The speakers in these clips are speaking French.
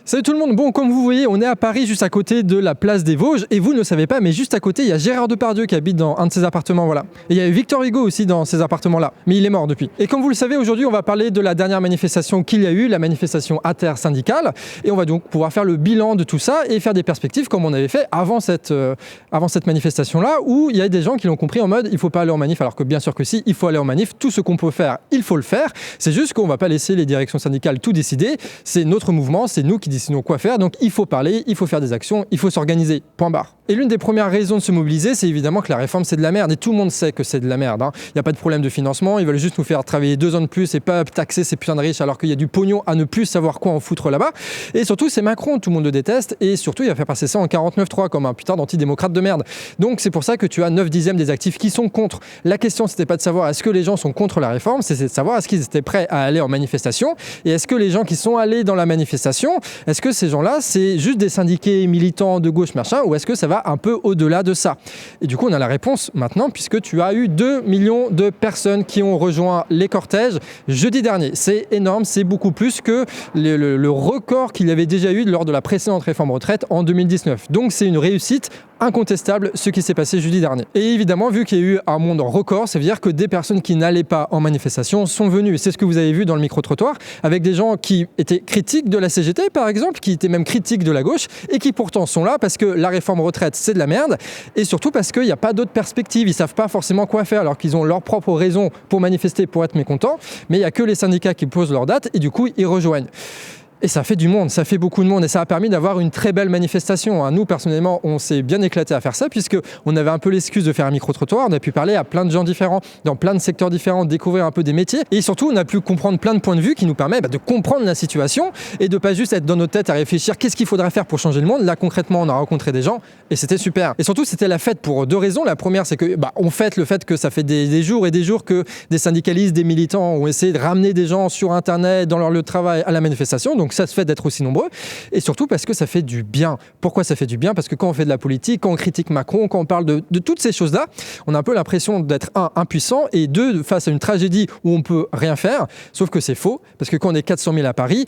Salut tout le monde, bon comme vous voyez on est à Paris juste à côté de la place des Vosges et vous ne le savez pas mais juste à côté il y a Gérard Depardieu qui habite dans un de ses appartements voilà. Et il y a Victor Hugo aussi dans ces appartements là, mais il est mort depuis. Et comme vous le savez aujourd'hui on va parler de la dernière manifestation qu'il y a eu, la manifestation intersyndicale et on va donc pouvoir faire le bilan de tout ça et faire des perspectives comme on avait fait avant cette manifestation là où il y a des gens qui l'ont compris en mode il faut pas aller en manif alors que bien sûr que si, il faut aller en manif, tout ce qu'on peut faire, il faut le faire. C'est juste qu'on va pas laisser les directions syndicales tout décider, c'est notre mouvement, c'est nous qui décidons quoi faire, donc il faut parler, il faut faire des actions, il faut s'organiser, point barre. Et l'une des premières raisons de se mobiliser, c'est évidemment que la réforme c'est de la merde, et tout le monde sait que c'est de la merde. Il n'y a pas de problème de financement, ils veulent juste nous faire travailler 2 ans de plus et pas taxer ces putains de riches alors qu'il y a du pognon à ne plus savoir quoi en foutre là-bas. Et surtout c'est Macron, tout le monde le déteste, et surtout il va faire passer ça en 49.3 comme un putain d'antidémocrate de merde. Donc c'est pour ça que tu as 9/10 des actifs qui sont contre. La question c'était pas de savoir est-ce que les gens sont contre la réforme, c'est de savoir est-ce qu'ils étaient prêts à aller en manifestation, et est-ce que les gens qui sont allés dans la manifestation, est-ce que ces gens-là, c'est juste des syndiqués militants de gauche machin, ou est-ce que ça va un peu au-delà de ça? Et du coup, on a la réponse maintenant, puisque tu as eu 2 millions de personnes qui ont rejoint les cortèges jeudi dernier. C'est énorme, c'est beaucoup plus que le record qu'il y avait déjà eu lors de la précédente réforme retraite en 2019. Donc c'est une réussite incontestable ce qui s'est passé jeudi dernier. Et évidemment, vu qu'il y a eu un monde record, ça veut dire que des personnes qui n'allaient pas en manifestation sont venues. Et c'est ce que vous avez vu dans le micro-trottoir, avec des gens qui étaient critiques de la CGT, par exemple, qui étaient même critiques de la gauche, et qui pourtant sont là parce que la réforme retraite, c'est de la merde, et surtout parce qu'il n'y a pas d'autres perspectives. Ils ne savent pas forcément quoi faire, alors qu'ils ont leurs propres raisons pour manifester, pour être mécontents, mais il n'y a que les syndicats qui posent leur date, et du coup, ils rejoignent. Et ça fait du monde, ça fait beaucoup de monde et ça a permis d'avoir une très belle manifestation. Nous, personnellement, on s'est bien éclaté à faire ça puisqu'on avait un peu l'excuse de faire un micro-trottoir. On a pu parler à plein de gens différents, dans plein de secteurs différents, découvrir un peu des métiers. Et surtout, on a pu comprendre plein de points de vue qui nous permettent de comprendre la situation et de pas juste être dans nos têtes à réfléchir qu'est-ce qu'il faudrait faire pour changer le monde. Là, concrètement, on a rencontré des gens et c'était super. Et surtout, c'était la fête pour 2 raisons. La première, c'est que on fête le fait que ça fait des jours et des jours que des syndicalistes, des militants ont essayé de ramener des gens sur Internet, dans leur lieu de travail, à la manifestation. Donc ça se fait d'être aussi nombreux, et surtout parce que ça fait du bien. Pourquoi ça fait du bien? Parce que quand on fait de la politique, quand on critique Macron, quand on parle de toutes ces choses-là, on a un peu l'impression d'être impuissant, et 2, face à une tragédie où on peut rien faire, sauf que c'est faux, parce que quand on est 400 000 à Paris,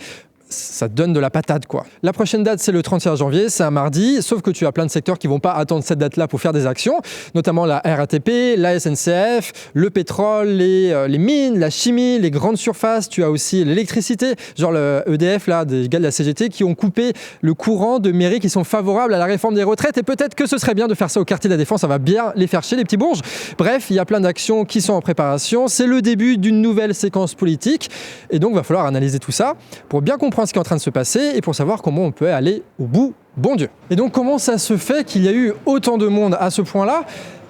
ça donne de la patate quoi. La prochaine date c'est le 31 janvier, c'est un mardi, sauf que tu as plein de secteurs qui vont pas attendre cette date-là pour faire des actions, notamment la RATP, la SNCF, le pétrole, les mines, la chimie, les grandes surfaces, tu as aussi l'électricité, genre le EDF là, des gars de la CGT qui ont coupé le courant de mairies qui sont favorables à la réforme des retraites, et peut-être que ce serait bien de faire ça au quartier de la Défense, ça va bien les faire chier les petits bourges. Bref, il y a plein d'actions qui sont en préparation, c'est le début d'une nouvelle séquence politique, et donc il va falloir analyser tout ça pour bien comprendre ce qui est en train de se passer et pour savoir comment on peut aller au bout, bon Dieu. Et donc comment ça se fait qu'il y a eu autant de monde à ce point-là?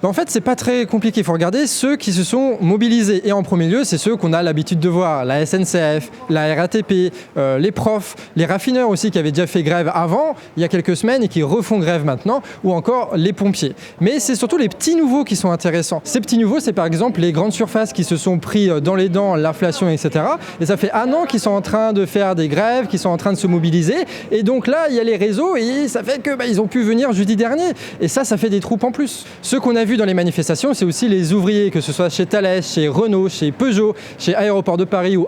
En fait, c'est pas très compliqué. Il faut regarder ceux qui se sont mobilisés. Et en premier lieu, c'est ceux qu'on a l'habitude de voir. La SNCF, la RATP, les profs, les raffineurs aussi qui avaient déjà fait grève avant, il y a quelques semaines, et qui refont grève maintenant, ou encore les pompiers. Mais c'est surtout les petits nouveaux qui sont intéressants. Ces petits nouveaux, c'est par exemple les grandes surfaces qui se sont pris dans les dents l'inflation, etc. Et ça fait 1 an qu'ils sont en train de faire des grèves, qu'ils sont en train de se mobiliser. Et donc là, il y a les réseaux, et ça fait que ils ont pu venir jeudi dernier. Et ça fait des troupes en plus. Ceux qu'on a vu dans les manifestations, c'est aussi les ouvriers, que ce soit chez Thales, chez Renault, chez Peugeot, chez Aéroports de Paris ou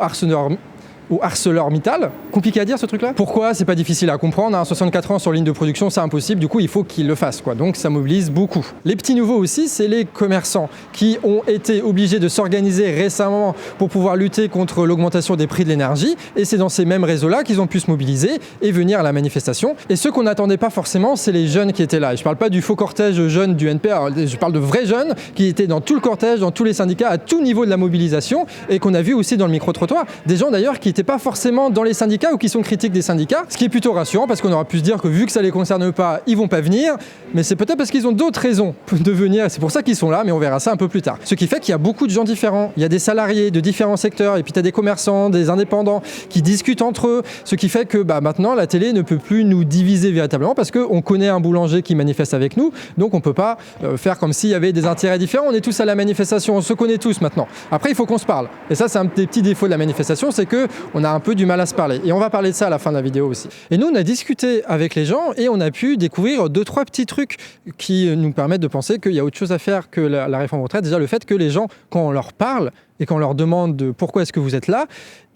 ArcelorMittal. Compliqué à dire ce truc-là. Pourquoi? C'est pas difficile à comprendre. 64 ans sur ligne de production, c'est impossible. Du coup, il faut qu'ils le fassent, quoi. Donc, ça mobilise beaucoup. Les petits nouveaux aussi, c'est les commerçants qui ont été obligés de s'organiser récemment pour pouvoir lutter contre l'augmentation des prix de l'énergie. Et c'est dans ces mêmes réseaux-là qu'ils ont pu se mobiliser et venir à la manifestation. Et ceux qu'on n'attendait pas forcément, c'est les jeunes qui étaient là. Et je parle pas du faux cortège jeunes du NPA. Je parle de vrais jeunes qui étaient dans tout le cortège, dans tous les syndicats, à tout niveau de la mobilisation, et qu'on a vu aussi dans le micro-trottoir. Des gens d'ailleurs qui n'étaient pas forcément dans les syndicats ou qui sont critiques des syndicats, ce qui est plutôt rassurant parce qu'on aura pu se dire que vu que ça les concerne pas, ils vont pas venir, mais c'est peut-être parce qu'ils ont d'autres raisons de venir, et c'est pour ça qu'ils sont là, mais on verra ça un peu plus tard. Ce qui fait qu'il y a beaucoup de gens différents, il y a des salariés de différents secteurs, et puis tu as des commerçants, des indépendants qui discutent entre eux, ce qui fait que maintenant la télé ne peut plus nous diviser véritablement parce qu'on connaît un boulanger qui manifeste avec nous, donc on peut pas faire comme s'il y avait des intérêts différents, on est tous à la manifestation, on se connaît tous maintenant. Après il faut qu'on se parle, et ça c'est un des petits défauts de la manifestation, c'est que on a un peu du mal à se parler. Et on va parler de ça à la fin de la vidéo aussi. Et nous, on a discuté avec les gens et on a pu découvrir 2-3 petits trucs qui nous permettent de penser qu'il y a autre chose à faire que la réforme retraite. Déjà, le fait que les gens, quand on leur parle et qu'on leur demande pourquoi est-ce que vous êtes là,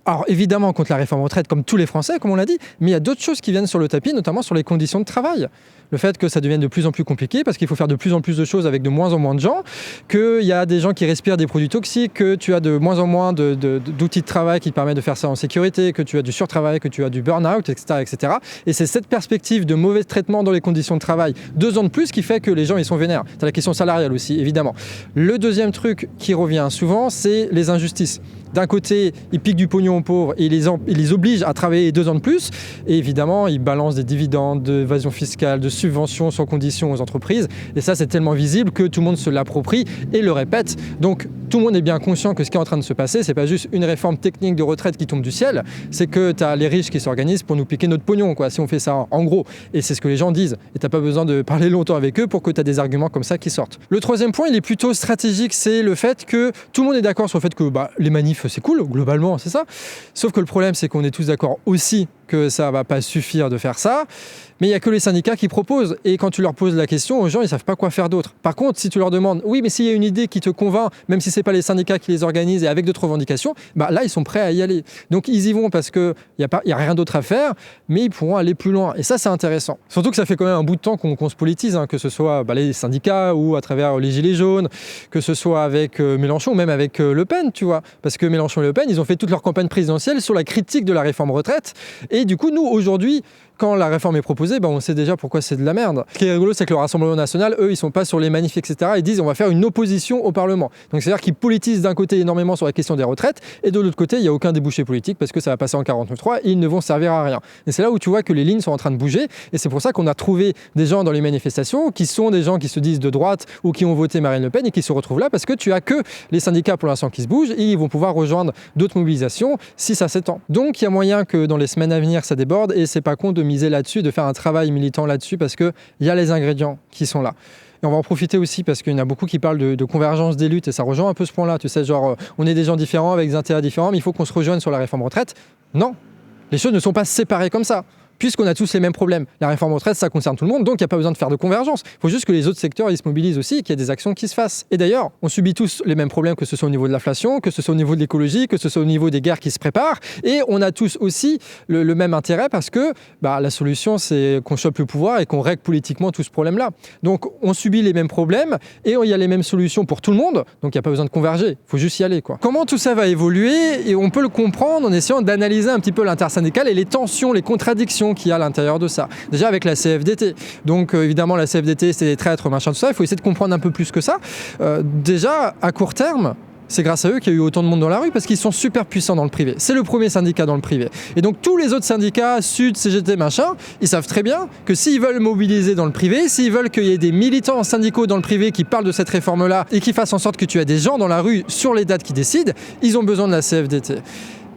Alors évidemment contre la réforme retraite, comme tous les Français, comme on l'a dit, mais il y a d'autres choses qui viennent sur le tapis, notamment sur les conditions de travail. Le fait que ça devienne de plus en plus compliqué parce qu'il faut faire de plus en plus de choses avec de moins en moins de gens, qu'il y a des gens qui respirent des produits toxiques, que tu as de moins en moins d'outils de travail qui te permettent de faire ça en sécurité, que tu as du surtravail, que tu as du burn-out, etc., etc. Et c'est cette perspective de mauvais traitement dans les conditions de travail 2 ans de plus qui fait que les gens ils sont vénères. C'est la question salariale aussi, évidemment. Le deuxième truc qui revient souvent, c'est les injustices. D'un côté, ils piquent du pognon aux pauvres et ils les obligent à travailler 2 ans de plus. Et évidemment, ils balancent des dividendes, d'évasion fiscale, de subventions sans conditions aux entreprises. Et ça, c'est tellement visible que tout le monde se l'approprie et le répète. Donc, tout le monde est bien conscient que ce qui est en train de se passer, c'est pas juste une réforme technique de retraite qui tombe du ciel, c'est que tu as les riches qui s'organisent pour nous piquer notre pognon, quoi, si on fait ça en gros. Et c'est ce que les gens disent. Et t'as pas besoin de parler longtemps avec eux pour que tu as des arguments comme ça qui sortent. Le troisième point, il est plutôt stratégique, c'est le fait que tout le monde est d'accord sur le fait que les manifs, c'est cool, globalement, c'est ça. Sauf que le problème, c'est qu'on est tous d'accord aussi que ça va pas suffire de faire ça, mais il n'y a que les syndicats qui proposent. Et quand tu leur poses la question, aux gens, ils savent pas quoi faire d'autre. Par contre, si tu leur demandes, oui, mais s'il y a une idée qui te convainc, même si c'est pas les syndicats qui les organisent et avec d'autres revendications, là, ils sont prêts à y aller. Donc, ils y vont parce qu'il n'y a rien d'autre à faire, mais ils pourront aller plus loin. Et ça, c'est intéressant. Surtout que ça fait quand même un bout de temps qu'on se politise, que ce soit les syndicats ou à travers les Gilets jaunes, que ce soit avec Mélenchon ou même avec Le Pen, tu vois. Parce que Mélenchon et Le Pen, ils ont fait toute leur campagne présidentielle sur la critique de la réforme retraite. Et du coup, nous, aujourd'hui, quand la réforme est proposée, on sait déjà pourquoi c'est de la merde. Ce qui est rigolo, c'est que le Rassemblement national, eux, ils sont pas sur les manifs, etc. Ils disent on va faire une opposition au Parlement. Donc c'est-à-dire qu'ils politisent d'un côté énormément sur la question des retraites, et de l'autre côté, il n'y a aucun débouché politique parce que ça va passer en 49.3 et ils ne vont servir à rien. Et c'est là où tu vois que les lignes sont en train de bouger, et c'est pour ça qu'on a trouvé des gens dans les manifestations qui sont des gens qui se disent de droite ou qui ont voté Marine Le Pen et qui se retrouvent là parce que tu as que les syndicats pour l'instant qui se bougent et ils vont pouvoir rejoindre d'autres mobilisations si ça s'étend. Donc il y a moyen que dans les semaines à venir ça déborde et c'est pas con de miser là-dessus, de faire un travail militant là-dessus parce qu'il y a les ingrédients qui sont là. Et on va en profiter aussi parce qu'il y en a beaucoup qui parlent de convergence des luttes et ça rejoint un peu ce point-là. Tu sais, genre, on est des gens différents avec des intérêts différents, mais il faut qu'on se rejoigne sur la réforme retraite. Non, les choses ne sont pas séparées comme ça. Puisqu'on a tous les mêmes problèmes. La réforme retraite, ça concerne tout le monde, donc il n'y a pas besoin de faire de convergence. Il faut juste que les autres secteurs ils se mobilisent aussi et qu'il y ait des actions qui se fassent. Et d'ailleurs, on subit tous les mêmes problèmes, que ce soit au niveau de l'inflation, que ce soit au niveau de l'écologie, que ce soit au niveau des guerres qui se préparent. Et on a tous aussi le même intérêt parce que la solution, c'est qu'on chope le pouvoir et qu'on règle politiquement tout ce problème-là. Donc on subit les mêmes problèmes et il y a les mêmes solutions pour tout le monde, donc il n'y a pas besoin de converger. Il faut juste y aller, quoi. Comment tout ça va évoluer? Et on peut le comprendre en essayant d'analyser un petit peu l'intersyndical et les tensions, les contradictions qu'il y a à l'intérieur de ça. Déjà avec la CFDT. Donc évidemment la CFDT c'est des traîtres, machin, tout ça. Il faut essayer de comprendre un peu plus que ça. Déjà à court terme, c'est grâce à eux qu'il y a eu autant de monde dans la rue parce qu'ils sont super puissants dans le privé. C'est le premier syndicat dans le privé. Et donc tous les autres syndicats, Sud, CGT, machin, ils savent très bien que s'ils veulent mobiliser dans le privé, s'ils veulent qu'il y ait des militants syndicaux dans le privé qui parlent de cette réforme-là et qui fassent en sorte que tu aies des gens dans la rue sur les dates qui décident, ils ont besoin de la CFDT.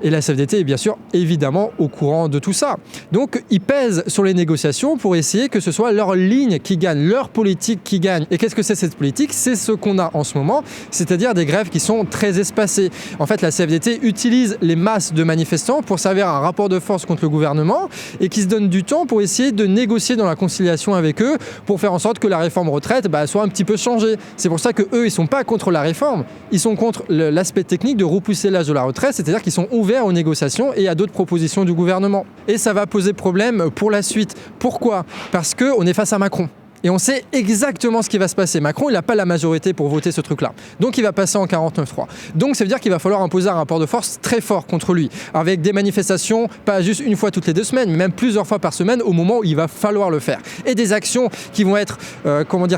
Et la CFDT est bien sûr évidemment au courant de tout ça. Donc ils pèsent sur les négociations pour essayer que ce soit leur ligne qui gagne, leur politique qui gagne. Et qu'est-ce que c'est cette politique? C'est ce qu'on a en ce moment, c'est-à-dire des grèves qui sont très espacées. En fait, la CFDT utilise les masses de manifestants pour servir un rapport de force contre le gouvernement et qui se donne du temps pour essayer de négocier dans la conciliation avec eux pour faire en sorte que la réforme retraite soit un petit peu changée. C'est pour ça qu'eux, ils sont pas contre la réforme, ils sont contre l'aspect technique de repousser l'âge de la retraite, c'est-à-dire qu'ils sont ouverts aux négociations et à d'autres propositions du gouvernement. Et ça va poser problème pour la suite. Pourquoi? Parce qu'on est face à Macron. Et on sait exactement ce qui va se passer. Macron, il n'a pas la majorité pour voter ce truc-là. Donc il va passer en 49.3. Donc ça veut dire qu'il va falloir imposer un rapport de force très fort contre lui, avec des manifestations, pas juste une fois toutes les 2 semaines, mais même plusieurs fois par semaine au moment où il va falloir le faire. Et des actions qui vont être,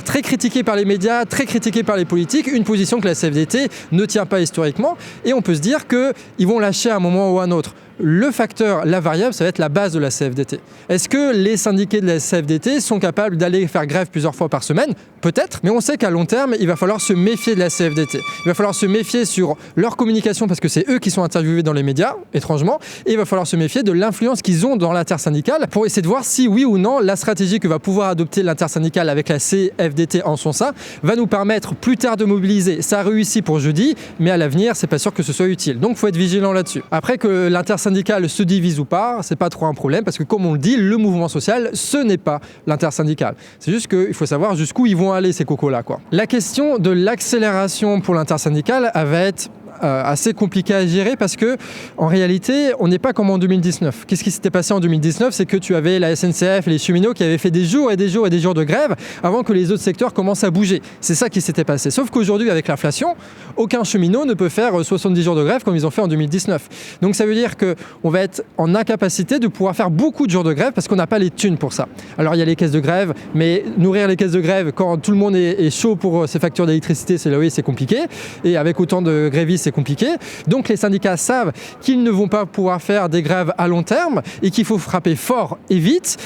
très critiquées par les médias, très critiquées par les politiques, une position que la CFDT ne tient pas historiquement. Et on peut se dire qu'ils vont lâcher à un moment ou à un autre. Le facteur, la variable, ça va être la base de la CFDT. Est-ce que les syndiqués de la CFDT sont capables d'aller faire grève plusieurs fois par semaine? Peut-être, mais on sait qu'à long terme, il va falloir se méfier de la CFDT. Il va falloir se méfier sur leur communication parce que c'est eux qui sont interviewés dans les médias, étrangement, et il va falloir se méfier de l'influence qu'ils ont dans l'intersyndicale pour essayer de voir si, oui ou non, la stratégie que va pouvoir adopter l'intersyndicale avec la CFDT en son sein va nous permettre plus tard de mobiliser. Ça a réussi pour jeudi, mais à l'avenir, c'est pas sûr que ce soit utile. Donc, il faut être vigilant là-dessus. Après que l'intersyndicale se divise ou pas, c'est pas trop un problème parce que comme on le dit, le mouvement social, ce n'est pas l'intersyndical. C'est juste qu'il faut savoir jusqu'où ils vont aller ces cocos-là, quoi. La question de l'accélération pour l'intersyndicale, elle va être assez compliqué à gérer parce que en réalité, on n'est pas comme en 2019. Qu'est-ce qui s'était passé en 2019? C'est que tu avais la SNCF et les cheminots qui avaient fait des jours et des jours et des jours de grève avant que les autres secteurs commencent à bouger. C'est ça qui s'était passé. Sauf qu'aujourd'hui, avec l'inflation, aucun cheminot ne peut faire 70 jours de grève comme ils ont fait en 2019. Donc ça veut dire qu'on va être en incapacité de pouvoir faire beaucoup de jours de grève parce qu'on n'a pas les thunes pour ça. Alors il y a les caisses de grève, mais nourrir les caisses de grève quand tout le monde est chaud pour ses factures d'électricité, c'est compliqué. Et avec autant de grévistes, c'est compliqué. Donc les syndicats savent qu'ils ne vont pas pouvoir faire des grèves à long terme et qu'il faut frapper fort et vite.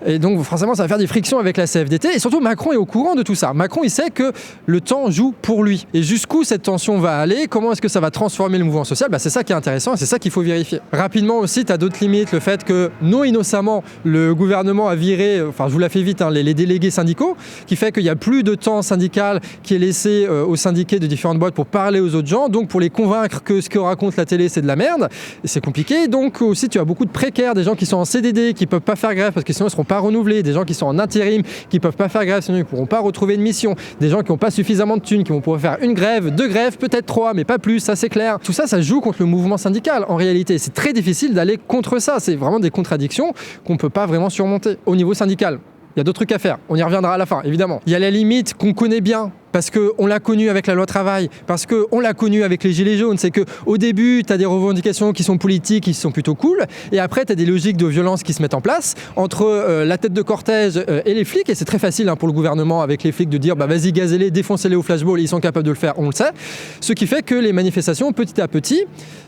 Et donc forcément ça va faire des frictions avec la CFDT et surtout Macron est au courant de tout ça. Macron il sait que le temps joue pour lui. Et jusqu'où cette tension va aller, comment est-ce que ça va transformer le mouvement social, c'est ça qui est intéressant et c'est ça qu'il faut vérifier. Rapidement aussi tu as d'autres limites, le fait que non innocemment le gouvernement a viré, je vous la fais vite, les délégués syndicaux, qui fait qu'il n'y a plus de temps syndical qui est laissé aux syndiqués de différentes boîtes pour parler aux autres gens, donc pour les convaincre que ce que raconte la télé c'est de la merde, et c'est compliqué. Donc aussi tu as beaucoup de précaires, des gens qui sont en CDD, qui ne peuvent pas faire grève parce que sinon ils seront pas renouvelés, des gens qui sont en intérim, qui peuvent pas faire grève sinon ils pourront pas retrouver une mission, des gens qui n'ont pas suffisamment de thunes, qui vont pouvoir faire une grève, deux grèves, peut-être trois, mais pas plus, ça c'est clair. Tout ça, ça joue contre le mouvement syndical en réalité. C'est très difficile d'aller contre ça, c'est vraiment des contradictions qu'on peut pas vraiment surmonter au niveau syndical. Il y a d'autres trucs à faire, on y reviendra à la fin, évidemment. Il y a la limite qu'on connaît bien, parce qu'on l'a connu avec la loi travail, parce qu'on l'a connu avec les gilets jaunes, c'est qu'au début, tu as des revendications qui sont politiques, qui sont plutôt cool, et après, tu as des logiques de violence qui se mettent en place entre la tête de cortège et les flics, et c'est très facile pour le gouvernement avec les flics de dire vas-y, gazez-les, défoncez-les au flashball, ils sont capables de le faire, on le sait. Ce qui fait que les manifestations, petit à petit,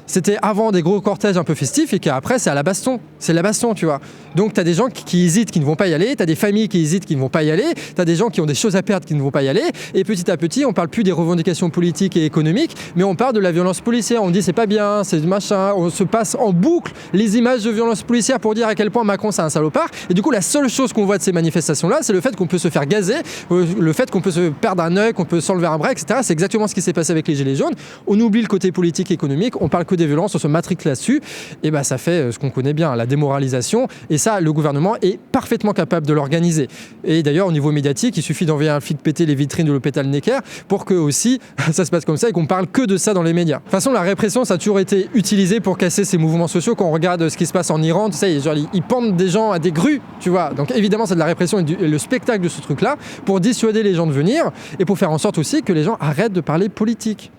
c'était avant des gros cortèges un peu festifs, et qu'après, c'est à la baston. C'est la baston, tu vois. Donc, tu as des gens qui hésitent, qui ne vont pas y aller, tu as des familles qui hésitent, qui ne vont pas y aller, tu as des gens qui ont des choses à perdre, qui ne vont pas y aller, et petit à petit, on parle plus des revendications politiques et économiques, mais on parle de la violence policière. On dit c'est pas bien, c'est du machin. On se passe en boucle les images de violence policière pour dire à quel point Macron c'est un salopard. Et du coup, la seule chose qu'on voit de ces manifestations-là, c'est le fait qu'on peut se faire gazer, le fait qu'on peut se perdre un œil, qu'on peut s'enlever un bras, etc. C'est exactement ce qui s'est passé avec les gilets jaunes. On oublie le côté politique et économique, on parle que des violences, on se matrique là-dessus. Et ça fait ce qu'on connaît bien, la démoralisation. Et ça, le gouvernement est parfaitement capable de l'organiser. Et d'ailleurs, au niveau médiatique, il suffit d'envoyer un flic péter les vitrines de l'hôpital Necker pour que aussi ça se passe comme ça et qu'on parle que de ça dans les médias. De toute façon, la répression, ça a toujours été utilisé pour casser ces mouvements sociaux. Quand on regarde ce qui se passe en Iran, tu sais, ils pendent des gens à des grues, tu vois. Donc évidemment, c'est de la répression et le spectacle de ce truc-là pour dissuader les gens de venir et pour faire en sorte aussi que les gens arrêtent de parler politique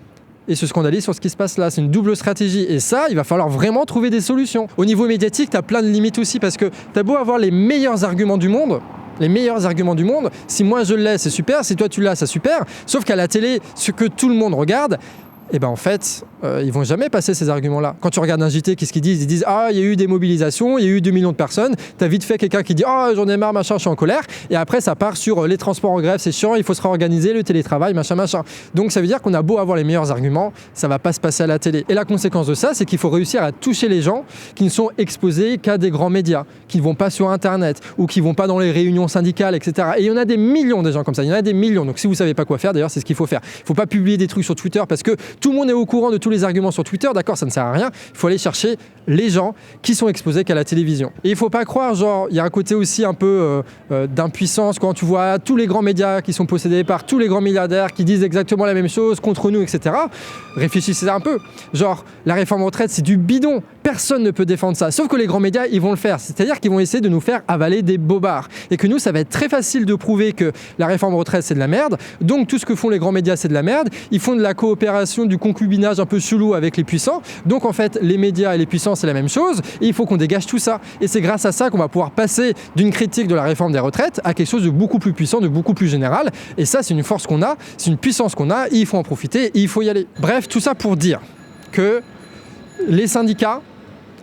et se scandalisent sur ce qui se passe là. C'est une double stratégie. Et ça, il va falloir vraiment trouver des solutions. Au niveau médiatique, tu as plein de limites aussi parce que tu as beau avoir les meilleurs arguments du monde, si moi je l'ai, c'est super, si toi tu l'as, c'est super, sauf qu'à la télé, ce que tout le monde regarde, en fait, ils vont jamais passer ces arguments-là. Quand tu regardes un JT, qu'est-ce qu'ils disent? Ils disent il y a eu des mobilisations, il y a eu 2 millions de personnes, t'as vite fait quelqu'un qui dit j'en ai marre, machin, je suis en colère, et après ça part sur les transports en grève, c'est chiant, il faut se réorganiser, le télétravail, machin. Donc ça veut dire qu'on a beau avoir les meilleurs arguments, ça va pas se passer à la télé. Et la conséquence de ça, c'est qu'il faut réussir à toucher les gens qui ne sont exposés qu'à des grands médias, qui ne vont pas sur Internet, ou qui vont pas dans les réunions syndicales, etc. Et il y en a des millions des gens comme ça, il y en a des millions. Donc si vous savez pas quoi faire, d'ailleurs, c'est ce qu'il faut faire. Il faut pas publier des trucs sur Twitter parce que tout le monde est au courant de tous les arguments sur Twitter, d'accord, ça ne sert à rien. Il faut aller chercher les gens qui sont exposés qu'à la télévision. Et il faut pas croire, il y a un côté aussi un peu d'impuissance quand tu vois tous les grands médias qui sont possédés par tous les grands milliardaires qui disent exactement la même chose contre nous, etc. Réfléchissez un peu. La réforme retraite, c'est du bidon. Personne ne peut défendre ça. Sauf que les grands médias, ils vont le faire. C'est-à-dire qu'ils vont essayer de nous faire avaler des bobards. Et que nous, ça va être très facile de prouver que la réforme retraite, c'est de la merde. Donc, tout ce que font les grands médias, c'est de la merde. Ils font de la coopération, du concubinage un peu chelou avec les puissants. Donc, en fait, les médias et les puissants, c'est la même chose. Et il faut qu'on dégage tout ça. Et c'est grâce à ça qu'on va pouvoir passer d'une critique de la réforme des retraites à quelque chose de beaucoup plus puissant, de beaucoup plus général. Et ça, c'est une force qu'on a, c'est une puissance qu'on a. Et il faut en profiter et il faut y aller. Bref, tout ça pour dire que les syndicats,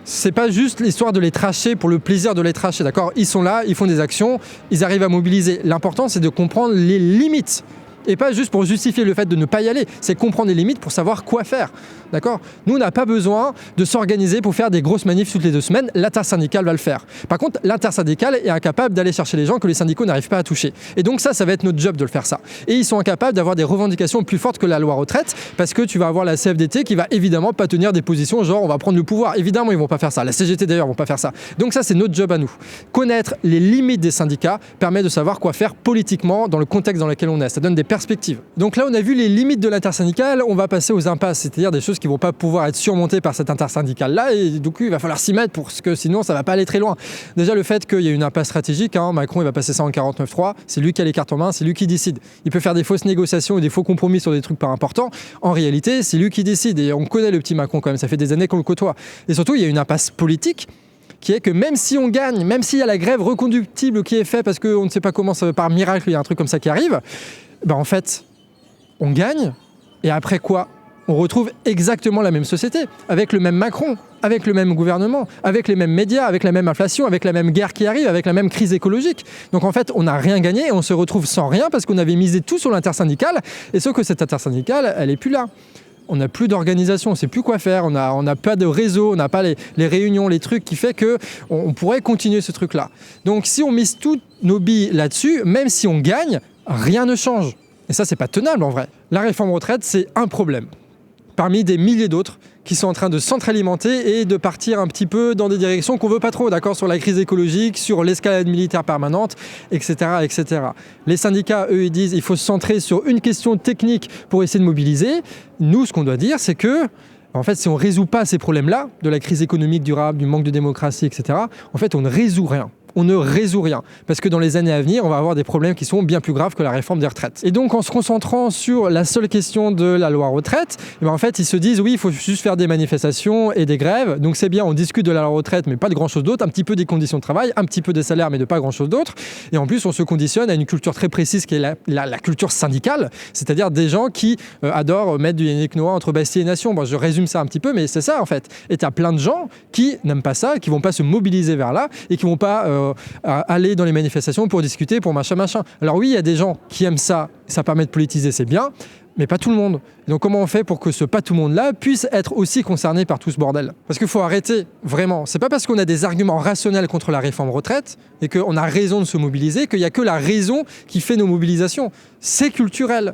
c'est pas juste l'histoire de les tracher pour le plaisir de les tracher, d'accord? Ils sont là, ils font des actions, ils arrivent à mobiliser. L'important, c'est de comprendre les limites. Et pas juste pour justifier le fait de ne pas y aller, c'est comprendre les limites pour savoir quoi faire. D'accord ? Nous, on n'a pas besoin de s'organiser pour faire des grosses manifs toutes les 2 semaines. L'intersyndicale va le faire. Par contre, l'intersyndicale est incapable d'aller chercher les gens que les syndicaux n'arrivent pas à toucher. Et donc ça va être notre job de le faire ça. Et ils sont incapables d'avoir des revendications plus fortes que la loi retraite parce que tu vas avoir la CFDT qui va évidemment pas tenir des positions genre on va prendre le pouvoir. Évidemment, ils vont pas faire ça. La CGT d'ailleurs vont pas faire ça. Donc ça, c'est notre job à nous. Connaître les limites des syndicats permet de savoir quoi faire politiquement dans le contexte dans lequel on est. Ça donne des perspectives. Donc là, on a vu les limites de l'intersyndicale, on va passer aux impasses, c'est-à-dire des choses qui ne vont pas pouvoir être surmontées par cette intersyndicale-là, et du coup, il va falloir s'y mettre parce que sinon, ça ne va pas aller très loin. Déjà, le fait qu'il y ait une impasse stratégique, Macron, il va passer ça en 49.3, c'est lui qui a les cartes en main, c'est lui qui décide. Il peut faire des fausses négociations ou des faux compromis sur des trucs pas importants. En réalité, c'est lui qui décide, et on connaît le petit Macron quand même, ça fait des années qu'on le côtoie. Et surtout, il y a une impasse politique, qui est que même si on gagne, même s'il y a la grève reconductible qui est faite parce qu'on ne sait pas comment, par miracle, il y a un truc comme ça qui arrive, en fait, on gagne, et après quoi ? On retrouve exactement la même société, avec le même Macron, avec le même gouvernement, avec les mêmes médias, avec la même inflation, avec la même guerre qui arrive, avec la même crise écologique. Donc en fait, on n'a rien gagné et on se retrouve sans rien parce qu'on avait misé tout sur l'intersyndicale, et sauf que cette intersyndicale, elle n'est plus là. On n'a plus d'organisation, on ne sait plus quoi faire, on n'a pas de réseau, on n'a pas les réunions, les trucs qui fait qu'on pourrait continuer ce truc-là. Donc si on mise toutes nos billes là-dessus, même si on gagne, rien ne change. Et ça, c'est pas tenable en vrai. La réforme retraite, c'est un problème, parmi des milliers d'autres qui sont en train de s'entre-alimenter et de partir un petit peu dans des directions qu'on veut pas trop, d'accord, sur la crise écologique, sur l'escalade militaire permanente, etc., etc. Les syndicats, eux, ils disent qu'il faut se centrer sur une question technique pour essayer de mobiliser. Nous, ce qu'on doit dire, c'est que, en fait, si on ne résout pas ces problèmes-là, de la crise économique durable, du manque de démocratie, etc., en fait, on ne résout rien. On ne résout rien. Parce que dans les années à venir, on va avoir des problèmes qui sont bien plus graves que la réforme des retraites. Et donc, en se concentrant sur la seule question de la loi retraite, en fait, ils se disent, oui, il faut juste faire des manifestations et des grèves. Donc, c'est bien, on discute de la loi retraite, mais pas de grand-chose d'autre. Un petit peu des conditions de travail, un petit peu des salaires, mais de pas grand-chose d'autre. Et en plus, on se conditionne à une culture très précise qui est la culture syndicale, c'est-à-dire des gens qui adorent mettre du Yannick Noah entre Bastille et Nation. Bon, je résume ça un petit peu, mais c'est ça, en fait. Et tu as plein de gens qui n'aiment pas ça, qui vont pas se mobiliser vers là et qui vont pas aller dans les manifestations pour discuter, pour machin. Alors oui, il y a des gens qui aiment ça, ça permet de politiser, c'est bien, mais pas tout le monde. Donc comment on fait pour que ce pas tout le monde-là puisse être aussi concerné par tout ce bordel ? Parce qu'il faut arrêter, vraiment. C'est pas parce qu'on a des arguments rationnels contre la réforme retraite et qu'on a raison de se mobiliser qu'il n'y a que la raison qui fait nos mobilisations. C'est culturel.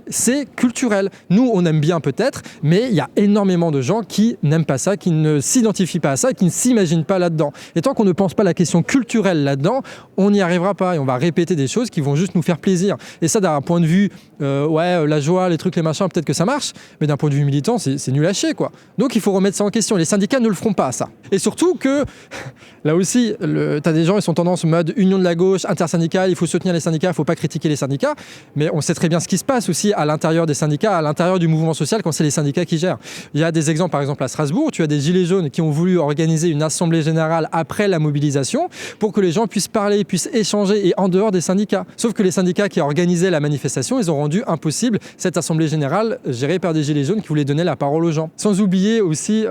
Nous, on aime bien peut-être, mais il y a énormément de gens qui n'aiment pas ça, qui ne s'identifient pas à ça, qui ne s'imaginent pas là-dedans. Et tant qu'on ne pense pas la question culturelle là-dedans, on n'y arrivera pas et on va répéter des choses qui vont juste nous faire plaisir. Et ça, d'un point de vue, la joie, les trucs, les machins, peut-être que ça marche, mais d'un point de vue militant, c'est nul à chier, quoi. Donc il faut remettre ça en question. Les syndicats ne le feront pas, ça. Et surtout que, là aussi, t'as des gens, ils sont tendance mode union de la gauche, intersyndicale, il faut soutenir les syndicats, il ne faut pas critiquer les syndicats, mais on sait très bien ce qui se passe aussi à l'intérieur des syndicats, à l'intérieur du mouvement social, quand c'est les syndicats qui gèrent. Il y a des exemples, par exemple à Strasbourg, tu as des gilets jaunes qui ont voulu organiser une assemblée générale après la mobilisation pour que les gens puissent parler, puissent échanger, et en dehors des syndicats. Sauf que les syndicats qui organisaient la manifestation, ils ont rendu impossible cette assemblée générale gérée par des gilets jaunes qui voulaient donner la parole aux gens. Sans oublier aussi,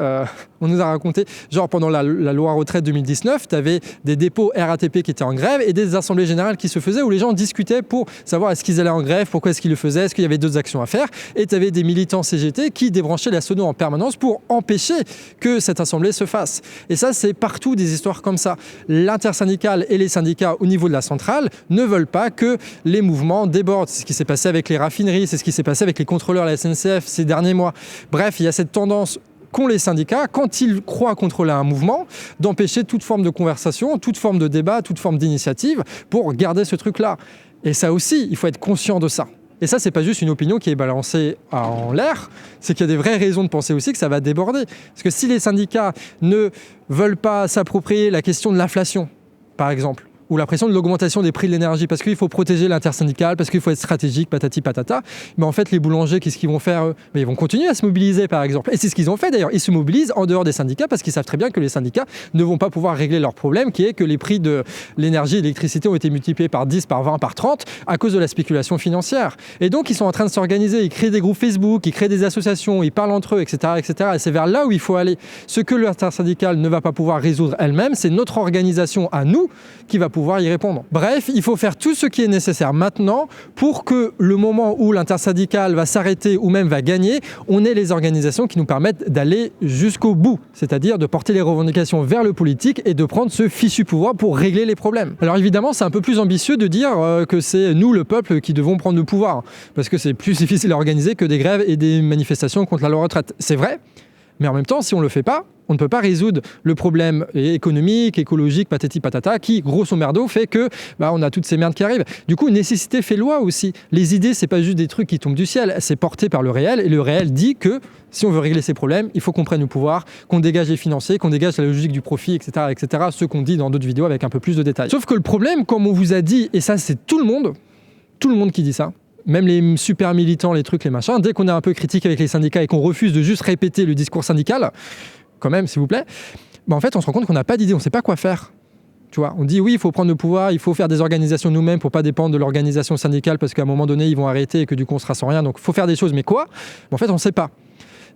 on nous a raconté, genre pendant la loi retraite 2019, tu avais des dépôts RATP qui étaient en grève et des assemblées générales qui se faisaient où les gens discutaient pour savoir est-ce qu'ils allaient en grève, pourquoi est-ce qu'ils le faisaient, est-ce qu'il y avait d'autres actions à faire. Et tu avais des militants CGT qui débranchaient la sono en permanence pour empêcher que cette assemblée se fasse. Et ça, c'est partout des histoires comme ça. L'intersyndicale et les syndicats au niveau de la centrale ne veulent pas que les mouvements débordent. C'est ce qui s'est passé avec les raffineries, c'est ce qui s'est passé avec les contrôleurs de la SNCF ces derniers mois. Bref, il y a cette tendance qu'ont les syndicats, quand ils croient contrôler un mouvement, d'empêcher toute forme de conversation, toute forme de débat, toute forme d'initiative pour garder ce truc-là. Et ça aussi, il faut être conscient de ça. Et ça, c'est pas juste une opinion qui est balancée en l'air, c'est qu'il y a des vraies raisons de penser aussi que ça va déborder. Parce que si les syndicats ne veulent pas s'approprier la question de l'inflation, par exemple, ou la pression de l'augmentation des prix de l'énergie, parce qu'il faut protéger l'intersyndicale, parce qu'il faut être stratégique, patati patata, mais en fait, les boulangers, qu'est-ce qu'ils vont faire eux ? Mais ils vont continuer à se mobiliser, par exemple. Et c'est ce qu'ils ont fait d'ailleurs. Ils se mobilisent en dehors des syndicats parce qu'ils savent très bien que les syndicats ne vont pas pouvoir régler leur problème, qui est que les prix de l'énergie et de l'électricité ont été multipliés par 10, par 20, par 30 à cause de la spéculation financière. Et donc, ils sont en train de s'organiser, ils créent des groupes Facebook, ils créent des associations, ils parlent entre eux, etc., etc. Et c'est vers là où il faut aller. Ce que l'intersyndicale ne va pas pouvoir résoudre elle-même, c'est notre organisation à nous qui va pouvoir y répondre. Bref, il faut faire tout ce qui est nécessaire maintenant pour que le moment où l'intersyndicale va s'arrêter ou même va gagner, on ait les organisations qui nous permettent d'aller jusqu'au bout, c'est-à-dire de porter les revendications vers le politique et de prendre ce fichu pouvoir pour régler les problèmes. Alors évidemment, c'est un peu plus ambitieux de dire que c'est nous, le peuple, qui devons prendre le pouvoir, parce que c'est plus difficile à organiser que des grèves et des manifestations contre la loi retraite. C'est vrai, mais en même temps, si on ne le fait pas, On ne peut pas résoudre le problème économique, écologique, patati patata, qui, grosso merdo, fait que on a toutes ces merdes qui arrivent. Du coup, nécessité fait loi aussi. Les idées, c'est pas juste des trucs qui tombent du ciel, c'est porté par le réel, et le réel dit que si on veut régler ces problèmes, il faut qu'on prenne le pouvoir, qu'on dégage les financiers, qu'on dégage la logique du profit, etc., etc., ce qu'on dit dans d'autres vidéos avec un peu plus de détails. Sauf que le problème, comme on vous a dit, et ça c'est tout le monde qui dit ça, même les super militants, les trucs, les machins, dès qu'on est un peu critique avec les syndicats et qu'on refuse de juste répéter le discours syndical, quand même, s'il vous plaît, en fait, on se rend compte qu'on n'a pas d'idée, on ne sait pas quoi faire. Tu vois, on dit oui, il faut prendre le pouvoir, il faut faire des organisations nous-mêmes pour ne pas dépendre de l'organisation syndicale parce qu'à un moment donné, ils vont arrêter et que du coup, on sera sans rien. Donc, il faut faire des choses, mais quoi ? En fait, on ne sait pas.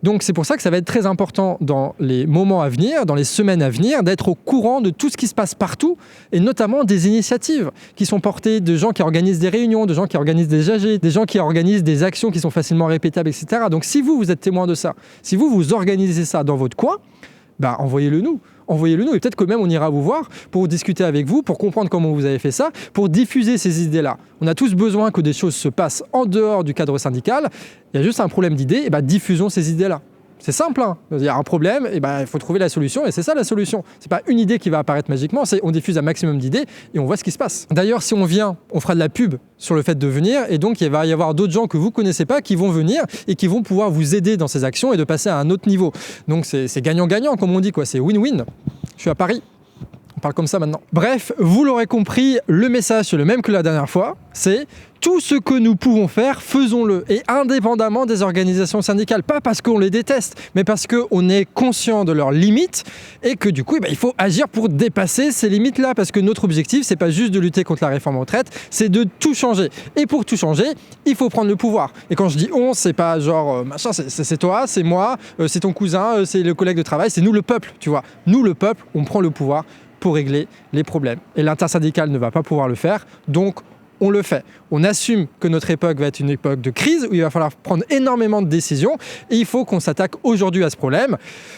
Donc, c'est pour ça que ça va être très important dans les moments à venir, dans les semaines à venir, d'être au courant de tout ce qui se passe partout et notamment des initiatives qui sont portées de gens qui organisent des réunions, de gens qui organisent des AG, des gens qui organisent des actions qui sont facilement répétables, etc. Donc, si vous êtes témoin de ça, si vous organisez ça dans votre coin, envoyez-le nous. Envoyez-le nous et peut-être que même on ira vous voir pour discuter avec vous, pour comprendre comment vous avez fait ça, pour diffuser ces idées-là. On a tous besoin que des choses se passent en dehors du cadre syndical. Il y a juste un problème d'idées, et diffusons ces idées-là. C'est simple, hein. Il y a un problème, il faut trouver la solution et c'est ça la solution. C'est pas une idée qui va apparaître magiquement, c'est on diffuse un maximum d'idées et on voit ce qui se passe. D'ailleurs, si on vient, on fera de la pub sur le fait de venir et donc il va y avoir d'autres gens que vous connaissez pas qui vont venir et qui vont pouvoir vous aider dans ces actions et de passer à un autre niveau. Donc c'est gagnant-gagnant comme on dit, quoi. C'est win-win. Je suis à Paris. On parle comme ça maintenant. Bref, vous l'aurez compris, le message c'est le même que la dernière fois, c'est tout ce que nous pouvons faire, faisons-le. Et indépendamment des organisations syndicales. Pas parce qu'on les déteste, mais parce qu'on est conscient de leurs limites et que du coup, il faut agir pour dépasser ces limites-là. Parce que notre objectif, c'est pas juste de lutter contre la réforme retraite, c'est de tout changer. Et pour tout changer, il faut prendre le pouvoir. Et quand je dis on, c'est pas genre machin, c'est toi, c'est moi, c'est ton cousin, c'est le collègue de travail, c'est nous le peuple, tu vois. Nous le peuple, on prend le pouvoir pour régler les problèmes. Et l'intersyndicale ne va pas pouvoir le faire, donc on le fait. On assume que notre époque va être une époque de crise où il va falloir prendre énormément de décisions et il faut qu'on s'attaque aujourd'hui à ce problème.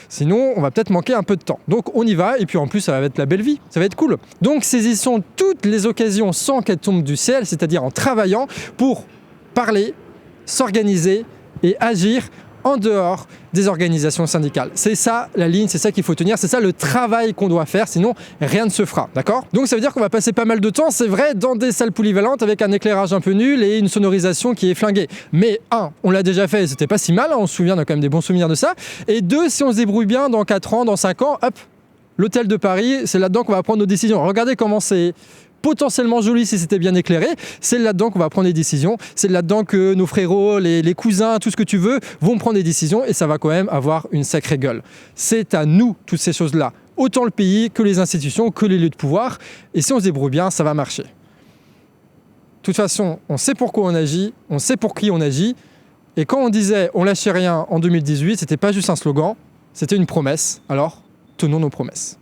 Sinon, on va peut-être manquer un peu de temps. Donc on y va et puis en plus, ça va être la belle vie. Ça va être cool. Donc saisissons toutes les occasions sans qu'elles tombent du ciel, c'est-à-dire en travaillant pour parler, s'organiser et agir en dehors des organisations syndicales. C'est ça la ligne, c'est ça qu'il faut tenir, c'est ça le travail qu'on doit faire, sinon rien ne se fera, d'accord ? Donc ça veut dire qu'on va passer pas mal de temps, c'est vrai, dans des salles polyvalentes avec un éclairage un peu nul et une sonorisation qui est flinguée. Mais on l'a déjà fait, c'était pas si mal, on se souvient, on a quand même des bons souvenirs de ça. Et deux, si on se débrouille bien, dans 4 ans, dans 5 ans, hop, l'hôtel de Paris, c'est là-dedans qu'on va prendre nos décisions. Regardez comment c'est potentiellement joli si c'était bien éclairé, c'est là-dedans qu'on va prendre des décisions, c'est là-dedans que nos frérots, les cousins, tout ce que tu veux, vont prendre des décisions et ça va quand même avoir une sacrée gueule. C'est à nous, toutes ces choses-là, autant le pays que les institutions, que les lieux de pouvoir, et si on se débrouille bien, ça va marcher. De toute façon, on sait pourquoi on agit, on sait pour qui on agit, et quand on disait on lâchait rien en 2018, c'était pas juste un slogan, c'était une promesse, alors tenons nos promesses.